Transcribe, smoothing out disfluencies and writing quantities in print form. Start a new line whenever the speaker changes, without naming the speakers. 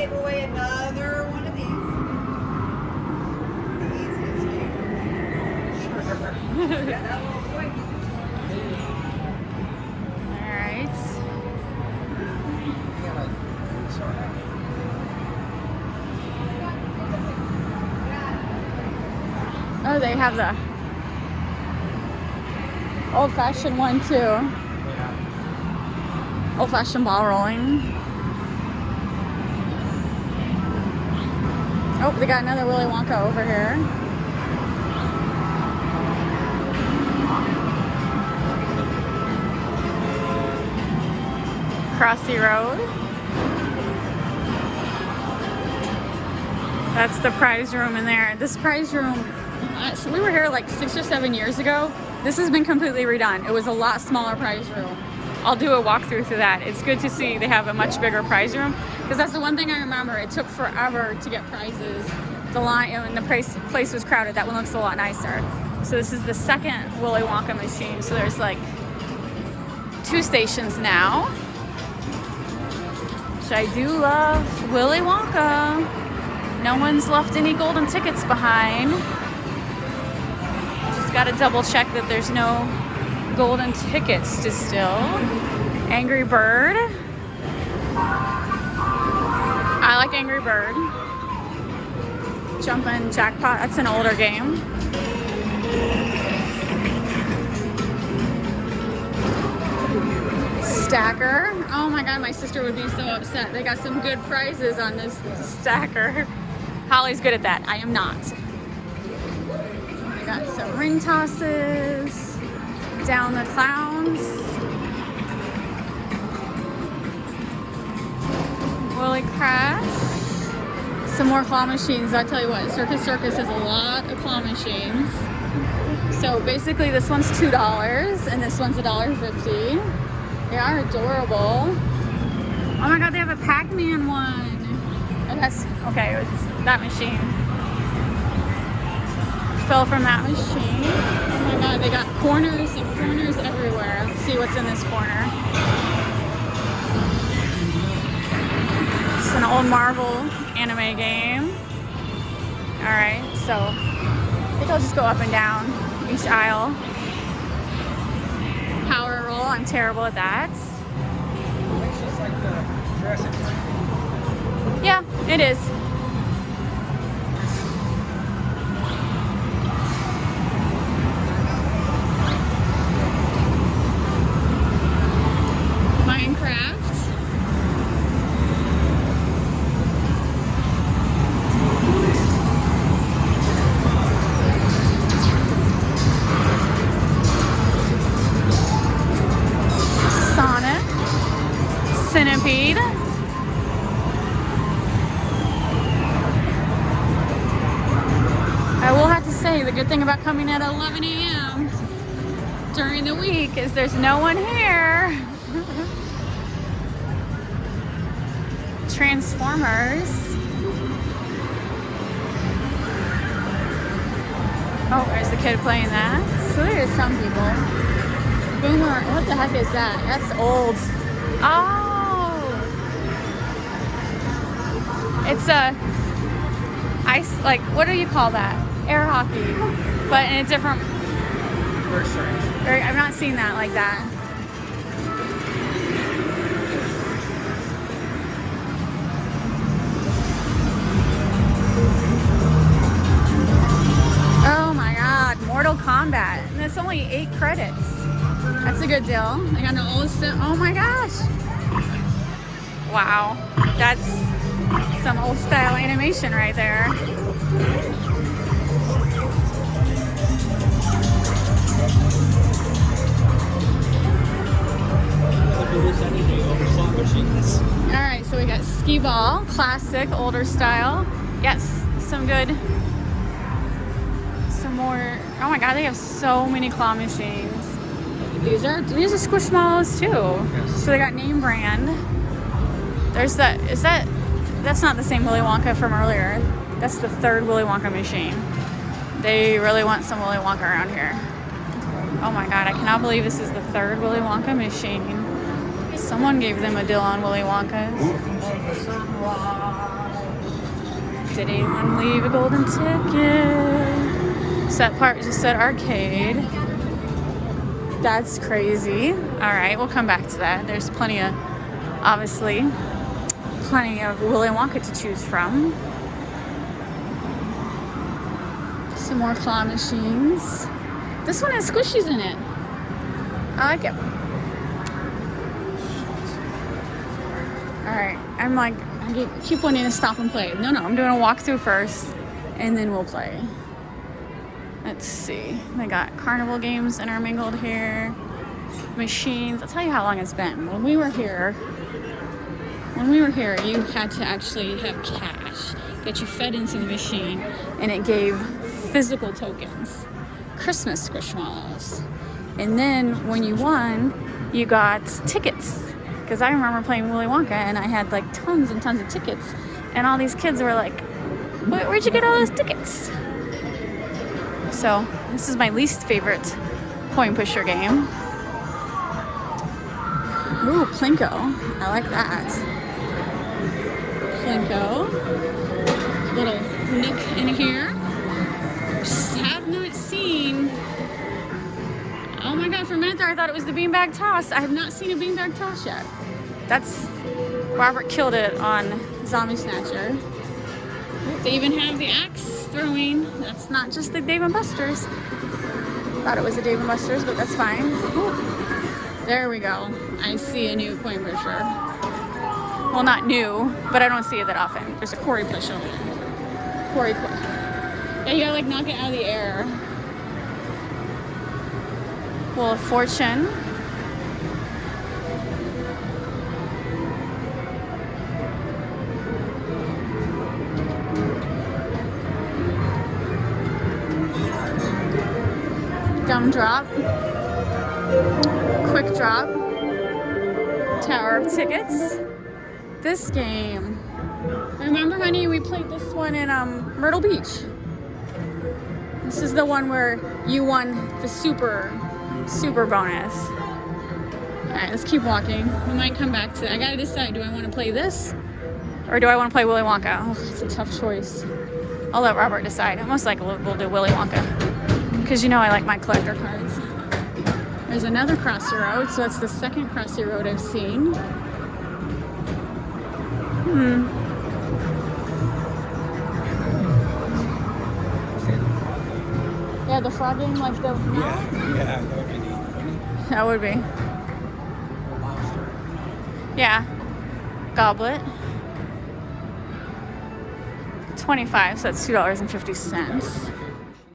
give away another one of these. The easiest game. Sure. Yeah, that little boy.
All right. Oh, they have the old-fashioned one too.
Yeah.
Old-fashioned ball rolling. Oh, they got another Willy Wonka over here. Crossy Road. That's the prize room in there. This prize room, so we were here like 6 or 7 years ago. This has been completely redone. It was a lot smaller prize room. I'll do a walkthrough through that. It's good to see they have a much bigger prize room, because that's the one thing I remember. It took forever to get prizes. The line and the place was crowded. That one looks a lot nicer. So this is the second Willy Wonka machine. So there's like 2 stations now. Which I do love Willy Wonka. No one's left any golden tickets behind. Just gotta double check that there's no golden tickets to steal. Angry Bird. I like Angry Bird. Jumpin' Jackpot, that's an older game. Stacker. Oh my god, my sister would be so upset. They got some good prizes on this stacker. Holly's good at that. I am not. We got some ring tosses. Down the clowns. Willy Crash. Some more claw machines. I tell you what, Circus Circus has a lot of claw machines. So basically this one's $2 and this one's $1.50. They are adorable. Oh my god, they have a Pac-Man one. Oh, that's okay, it's that machine. Fell from that machine. Oh my god, they got corners and corners everywhere. Let's see what's in this corner. It's an old Marvel anime game. Alright, so I think I'll just go up and down each aisle. Power roll, I'm terrible at that.
It's just like the Jurassic Park.
Yeah, it is. Minecraft. Sonic. Centipede. I will have to say, the good thing about coming at 11 a.m. during the week is there's no one here. Transformers. Oh, there's the kid playing that. So there's some people. Boomer, what the heck is that? That's old. Oh! It's a ice, like, what do you call that? Air hockey, but in a different.
Very strange.
I've not seen that like that. Oh my god, Mortal Kombat. And it's only 8 credits. That's a good deal. I got an old oh my gosh. Wow. That's some old style animation right there. Alright, so we got skee ball, classic, older style. Yes, some good. Some more. Oh my god, they have so many claw machines. These are Squishmallows too.
Yes.
So they got name brand. There's that. That's not the same Willy Wonka from earlier. That's the third Willy Wonka machine. They really want some Willy Wonka around here. Oh my god, I cannot believe this is the third Willy Wonka machine. Someone gave them a deal on Willy Wonka's. Did anyone leave a golden ticket? So that part just said arcade. That's crazy. All right, we'll come back to that. There's plenty of, obviously, plenty of Willy Wonka to choose from. Some more claw machines. This one has squishies in it. I like it. Alright, I'm like, I keep wanting to stop and play. No, I'm doing a walkthrough first, and then we'll play. Let's see. They got carnival games intermingled here. Machines. I'll tell you how long it's been. When we were here, you had to actually have cash that you fed into the machine, and it gave physical tokens. Christmas squishmallows. And then when you won, you got tickets. Because I remember playing Willy Wonka and I had like tons and tons of tickets. And all these kids were like, where'd you get all those tickets? So this is my least favorite coin pusher game. Ooh, Plinko. I like that. Plinko. Little nook in here. Have not seen. Oh my god, for a minute there I thought it was the beanbag toss. I have not seen a beanbag toss yet. That's, Robert killed it on Zombie Snatcher. They even have the axe throwing. That's not just the Dave & Buster's. Thought it was a Dave & Buster's, but that's fine. Ooh. There we go. I see a new coin pusher. Well, not new, but I don't see it that often. There's a Cory pusher. Yeah, you gotta like knock it out of the air. Wheel of Fortune. Gumdrop. Quick Drop. Tower of Tickets. This game. Remember, honey, we played this one in Myrtle Beach. This is the one where you won the super bonus. Alright, let's keep walking. We might come back to it. I gotta decide, do I want to play this? Or do I want to play Willy Wonka? Oh, it's a tough choice. I'll let Robert decide. Most likely we'll do Willy Wonka. Because you know I like my collector cards. There's another Crossy Road, so that's the second Crossy Road I've seen. Yeah, the frog game, like the...
Yeah, that would be neat.
That would be. Yeah. Goblet. 25, so that's $2.50.